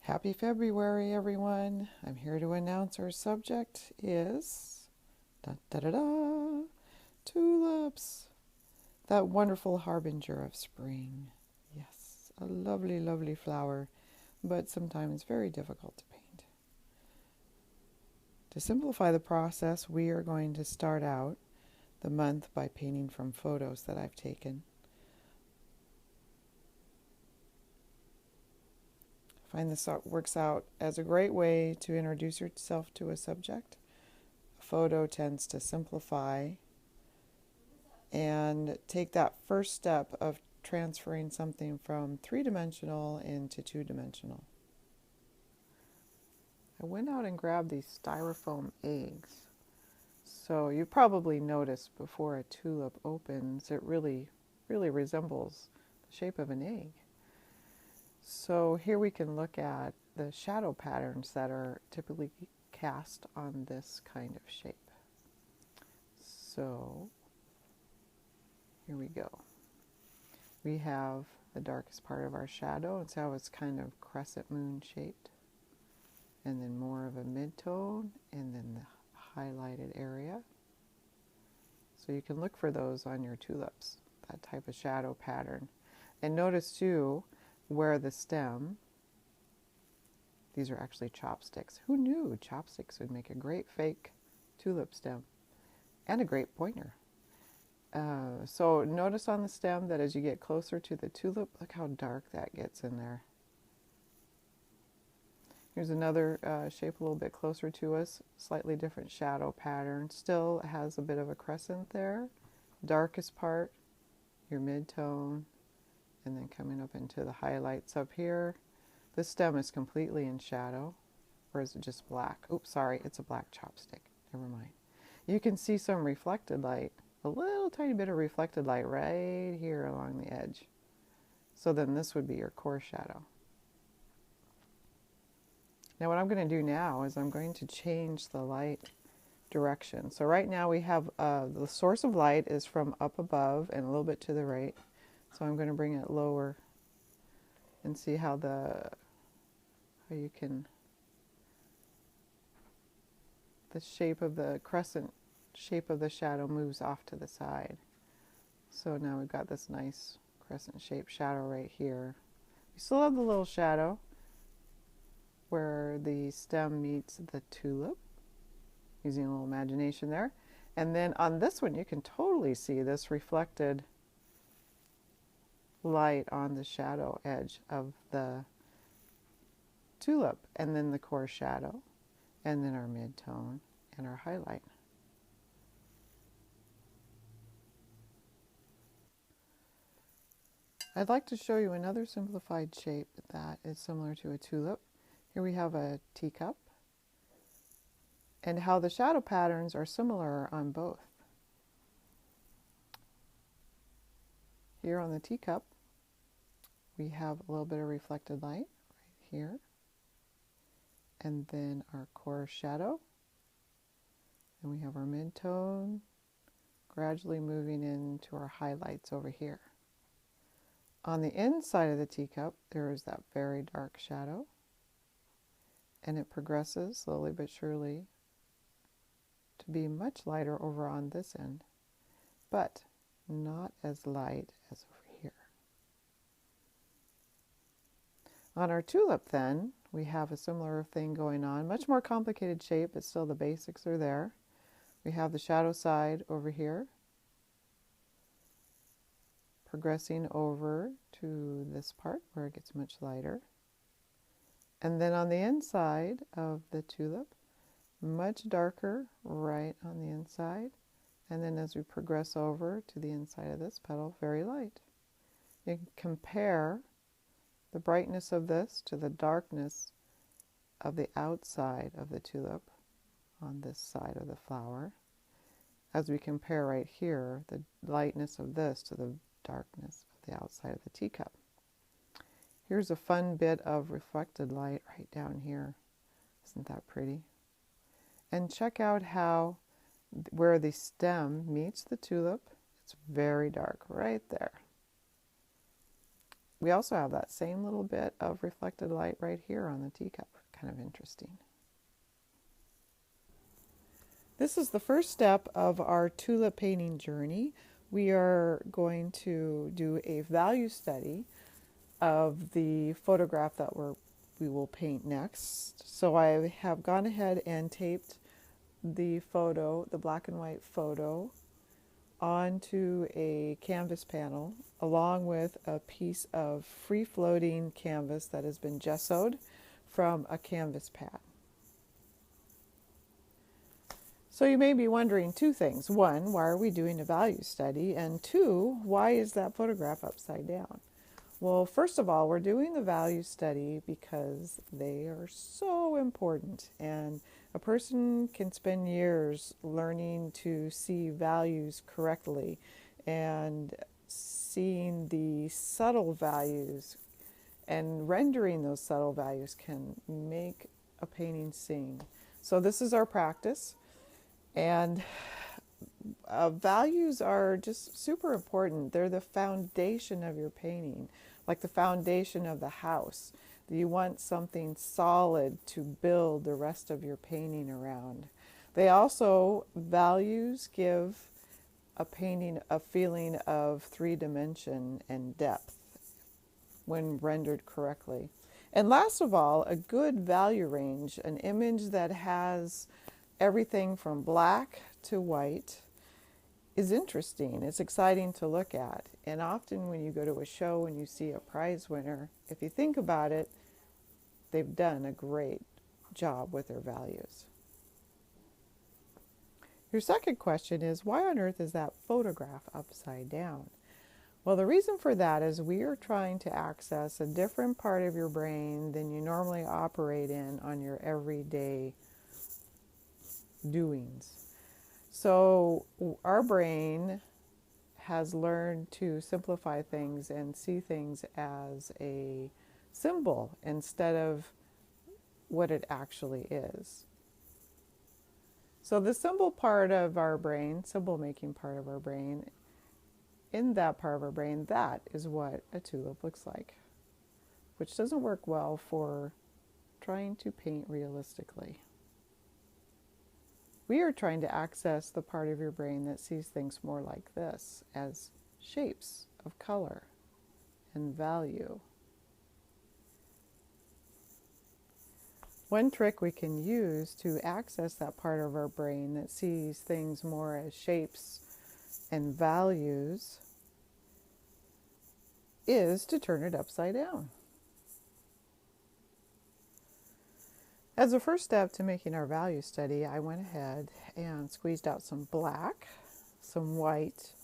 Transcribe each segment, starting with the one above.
Happy February, everyone. I'm here to announce our subject is da da da da tulips, that wonderful harbinger of spring. Yes, a lovely, lovely flower, but sometimes very difficult to paint. To simplify the process, we are going to start out the month by painting from photos that I've taken. I find this works out as a great way to introduce yourself to a subject. A photo tends to simplify and take that first step of transferring something from three-dimensional into two-dimensional. I went out and grabbed these styrofoam eggs. So you probably noticed before a tulip opens, it really resembles the shape of an egg. So here we can look at the shadow patterns that are typically cast on this kind of shape. So here we go. We have the darkest part of our shadow, and so how it's kind of crescent moon shaped, and then more of a mid-tone, and then the highlighted area. So you can look for those on your tulips, that type of shadow pattern. And notice too, where the stem, these are actually chopsticks. Who knew chopsticks would make a great fake tulip stem and a great pointer? So notice on the stem that as you get closer to the tulip, look how dark that gets in there. Here's another shape a little bit closer to us, slightly different shadow pattern. Still has a bit of a crescent there. Darkest part, your mid-tone, and then coming up into the highlights up here. This stem is completely in shadow, or is it just black? Oops, sorry, it's a black chopstick. Never mind. You can see some reflected light, a little tiny bit of reflected light right here along the edge. So then this would be your core shadow. Now what I'm going to do now is I'm going to change the light direction. So right now we have the source of light is from up above and a little bit to the right. So I'm going to bring it lower and see how you can, the shape of the crescent shape of the shadow moves off to the side. So now we've got this nice crescent shaped shadow right here. We still have the little shadow where the stem meets the tulip, using a little imagination there. And then on this one you can totally see this reflected light on the shadow edge of the tulip, and then the core shadow, and then our mid-tone and our highlight. I'd like to show you another simplified shape that is similar to a tulip. Here we have a teacup, and how the shadow patterns are similar on both. Here on the teacup, we have a little bit of reflected light right here, and then our core shadow, and we have our mid-tone gradually moving into our highlights over here. On the inside of the teacup, there is that very dark shadow, and it progresses slowly but surely to be much lighter over on this end, but not as light as over here. On our tulip then, we have a similar thing going on, much more complicated shape, but still the basics are there. We have the shadow side over here, progressing over to this part where it gets much lighter. And then on the inside of the tulip, much darker right on the inside. And then as we progress over to the inside of this petal, very light. You can compare the brightness of this to the darkness of the outside of the tulip on this side of the flower. As we compare right here, the lightness of this to the darkness of the outside of the teacup. Here's a fun bit of reflected light right down here. Isn't that pretty? And check out how where the stem meets the tulip, it's very dark right there. we also have that same little bit of reflected light right here on the teacup. Kind of interesting. This is the first step of our tulip painting journey. We are going to do a value study of the photograph that we will paint next. So I have gone ahead and taped the photo, the black and white photo, onto a canvas panel along with a piece of free-floating canvas that has been gessoed from a canvas pad. So you may be wondering two things. One, why are we doing a value study? And two, why is that photograph upside down? Well, first of all, we're doing the value study because they are so important, and a person can spend years learning to see values correctly, and seeing the subtle values and rendering those subtle values can make a painting sing. So this is our practice, and values are just super important. They're the foundation of your painting, like the foundation of the house. You want something solid to build the rest of your painting around. They also, values give a painting a feeling of three-dimension and depth when rendered correctly. And last of all, a good value range, an image that has everything from black to white, is interesting. It's exciting to look at. And often when you go to a show and you see a prize winner, if you think about it, they've done a great job with their values. Your second question is, why on earth is that photograph upside down? Well, the reason for that is we are trying to access a different part of your brain than you normally operate in on your everyday doings. So our brain has learned to simplify things and see things as a symbol instead of what it actually is. So the symbol part of our brain, symbol making part of our brain, in that part of our brain, that is what a tulip looks like, which doesn't work well for trying to paint realistically. We are trying to access the part of your brain that sees things more like this, as shapes of color and value. One trick we can use to access that part of our brain that sees things more as shapes and values is to turn it upside down. As a first step to making our value study, I went ahead and squeezed out some black, some white,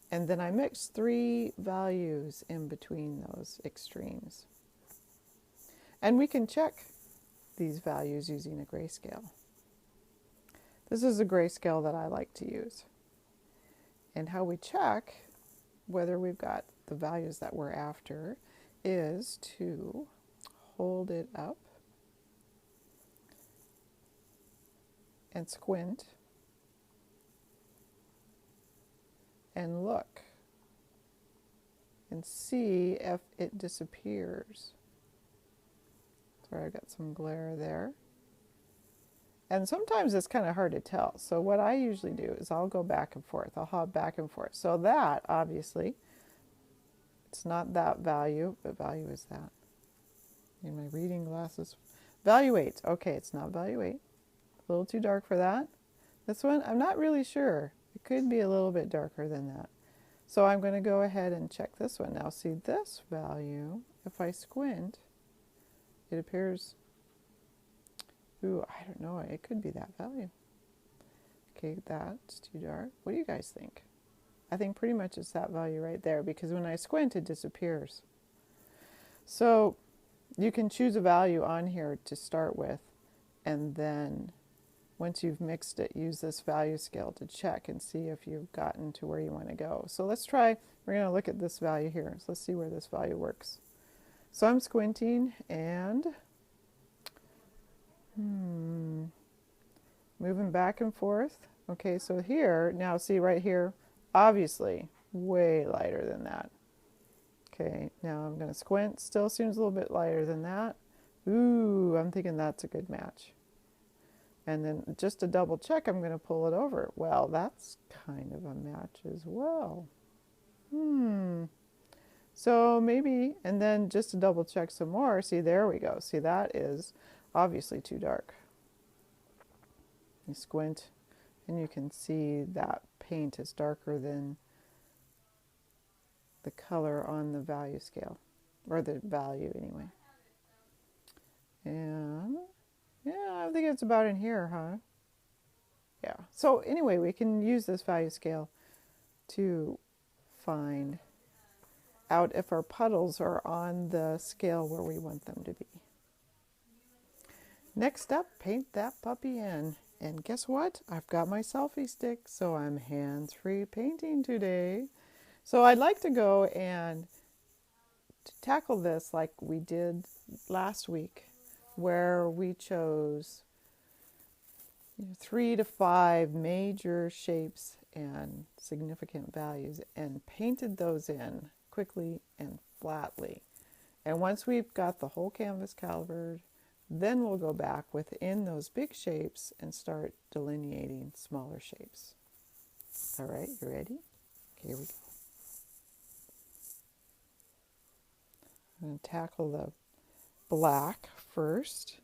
and then I mixed 3 values in between those extremes. And we can check these values using a grayscale. This is a grayscale that I like to use. And how we check whether we've got the values that we're after is to hold it up and squint and look and see if it disappears. Sorry, I got some glare there. And sometimes it's kind of hard to tell. So what I usually do is I'll go back and forth. I'll hop back and forth. So that, obviously, it's not that value. What value is that? In my reading glasses. Value 8. Okay, it's not value 8. A little too dark for that. This one, I'm not really sure. It could be a little bit darker than that. So I'm going to go ahead and check this one. Now see this value, if I squint, it appears, ooh, I don't know, it could be that value. Okay, that's too dark. What do you guys think? I think pretty much it's that value right there, because when I squint, it disappears. So you can choose a value on here to start with, and then once you've mixed it, use this value scale to check and see if you've gotten to where you want to go. So let's try, we're going to look at this value here. So let's see where this value works. So I'm squinting and moving back and forth. Okay, so here, now see right here, obviously way lighter than that. Okay, now I'm going to squint. Still seems a little bit lighter than that. Ooh, I'm thinking that's a good match. And then just to double check, I'm going to pull it over. Well, that's kind of a match as well. So maybe, and then just to double check some more, see, there we go. See, that is obviously too dark. You squint and you can see that paint is darker than the color on the value scale, or the value anyway. And yeah, I think it's about in here, huh? Yeah. So anyway, we can use this value scale to find out if our puddles are on the scale where we want them to be. Next up, paint that puppy in. And guess what? I've got my selfie stick, so I'm hands-free painting today. So I'd like to go and tackle this like we did last week, where we chose 3 to 5 major shapes and significant values and painted those in quickly and flatly. And once we've got the whole canvas covered, then we'll go back within those big shapes and start delineating smaller shapes. All right, you ready? Okay, here we go. I'm going to tackle the black first.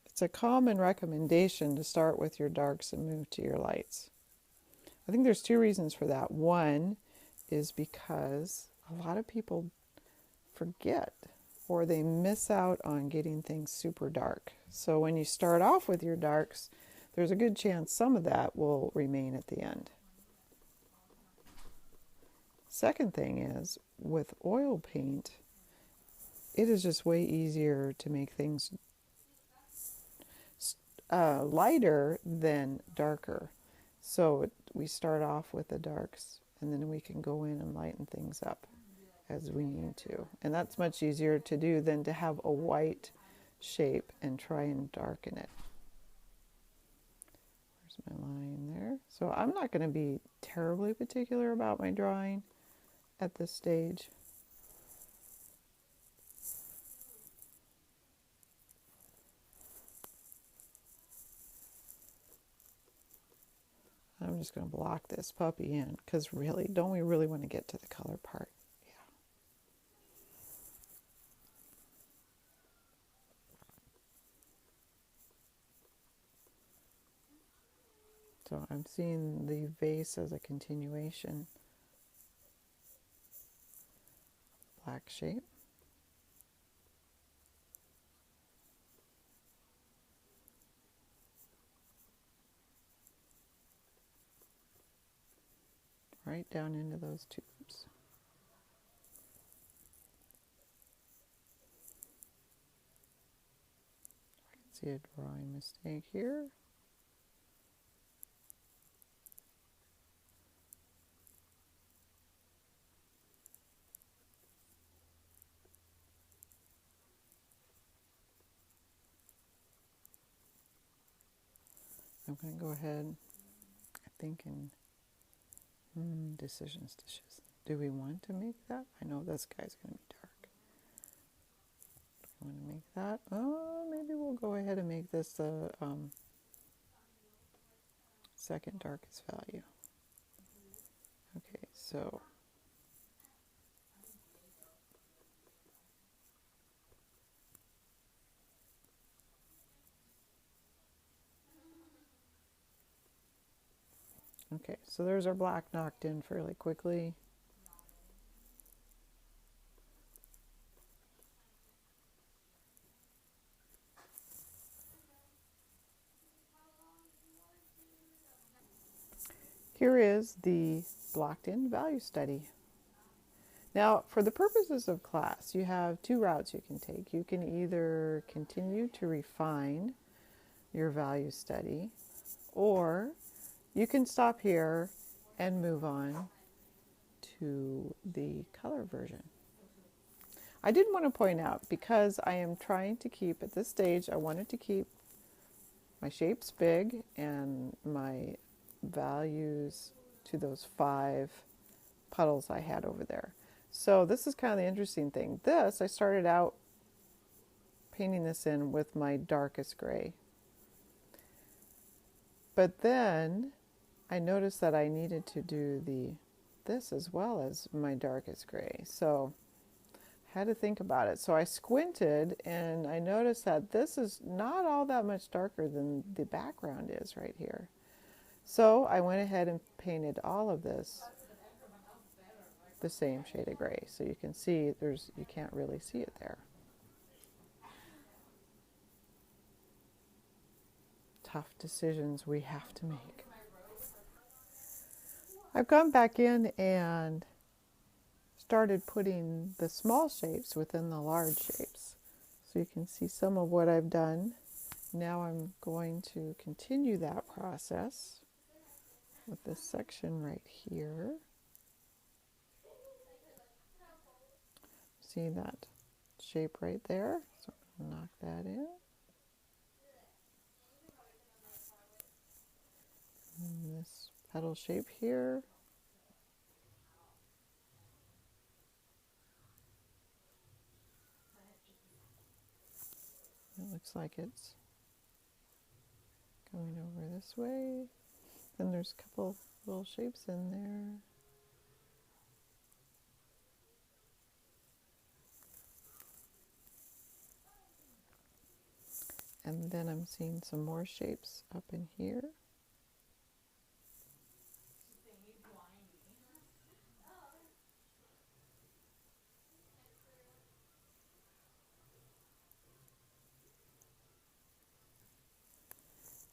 It's a common recommendation to start with your darks and move to your lights. I think there's 2 reasons for that. One is because a lot of people forget or they miss out on getting things super dark. So when you start off with your darks, there's a good chance some of that will remain at the end. Second thing is, with oil paint, it is just way easier to make things lighter than darker. So we start off with the darks, and then we can go in and lighten things up as we need to. And that's much easier to do than to have a white shape and try and darken it. Where's my line there? So I'm not going to be terribly particular about my drawing at this stage. I'm just going to block this puppy in because really, don't we really want to get to the color part? Yeah. So I'm seeing the vase as a continuation. Black shape. Right down into those tubes. I can see a drawing mistake here. I'm going to go ahead, I think, and decisions. Do we want to make that? I know this guy's going to be dark. Do we want to make that? Oh, maybe we'll go ahead and make this the second darkest value. Okay, so okay, so there's our black knocked in fairly quickly. Here is the blocked in value study. Now, for the purposes of class, you have 2 routes you can take. You can either continue to refine your value study, or you can stop here and move on to the color version. I did want to point out, because I am trying to keep, at this stage, I wanted to keep my shapes big and my values to those 5 puddles I had over there. So this is kind of the interesting thing. This, I started out painting this in with my darkest gray. But then I noticed that I needed to do this as well as my darkest gray. So I had to think about it. So I squinted and I noticed that this is not all that much darker than the background is right here. So I went ahead and painted all of this the same shade of gray. So you can see you can't really see it there. Tough decisions we have to make. I've gone back in and started putting the small shapes within the large shapes. So you can see some of what I've done. Now I'm going to continue that process with this section right here. See that shape right there? So I'm going to knock that in. And this petal shape here. It looks like it's going over this way. Then there's a couple little shapes in there. And then I'm seeing some more shapes up in here.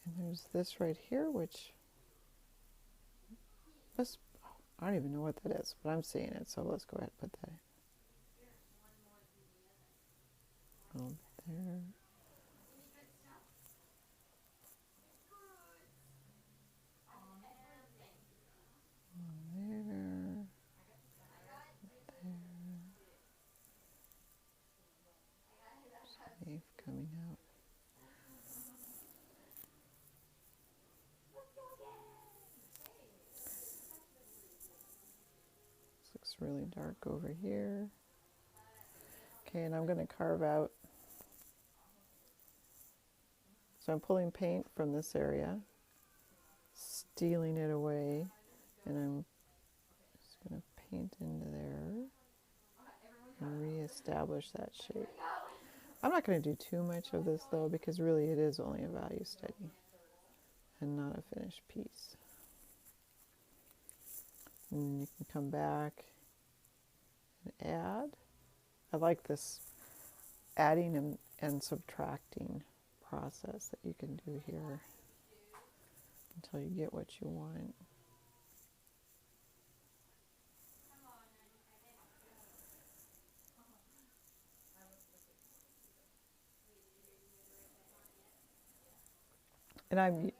And there's this right here, which I don't even know what that is, but I'm seeing it, so let's go ahead and put that in. Oh, there. Leaf coming out. This looks really dark over here. Okay, and I'm going to carve out. So I'm pulling paint from this area, stealing it away, and I'm just going to paint into there and re-establish that shape. I'm not going to do too much of this though, because really it is only a value study and not a finished piece. And you can come back and add. I like this adding and subtracting process that you can do here until you get what you want. And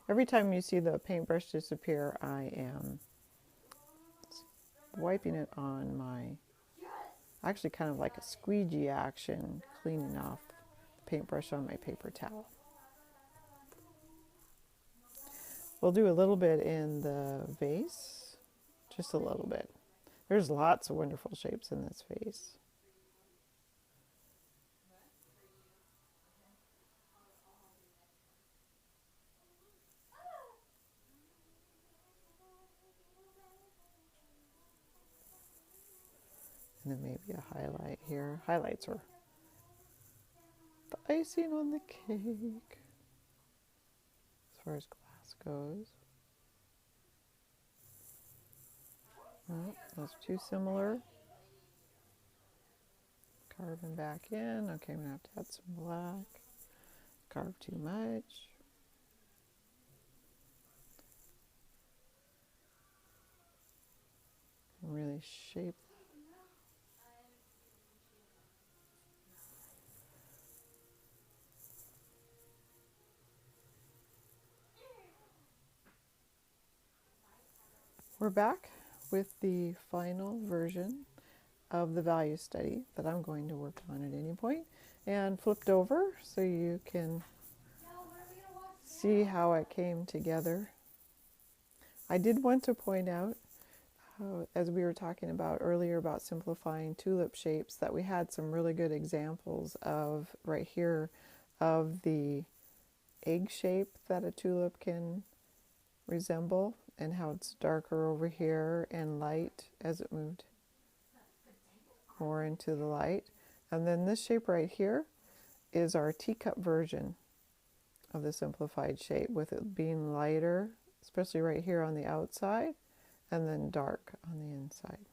every time you see the paintbrush disappear, I am wiping it on my, actually kind of like a squeegee action, cleaning off the paintbrush on my paper towel. We'll do a little bit in the vase, just a little bit. There's lots of wonderful shapes in this vase. And then maybe a highlight here. Highlights are the icing on the cake as far as glass goes. Well, those are too similar. Carving back in. Okay, I'm going to have to add some black. Carve too much. Really shape. We're back with the final version of the value study that I'm going to work on at any point, and flipped over so you can see how it came together. I did want to point out how, as we were talking about earlier about simplifying tulip shapes, that we had some really good examples of right here of the egg shape that a tulip can resemble, and how it's darker over here and light as it moved more into the light. And then this shape right here is our teacup version of the simplified shape, with it being lighter, especially right here on the outside, and then dark on the inside.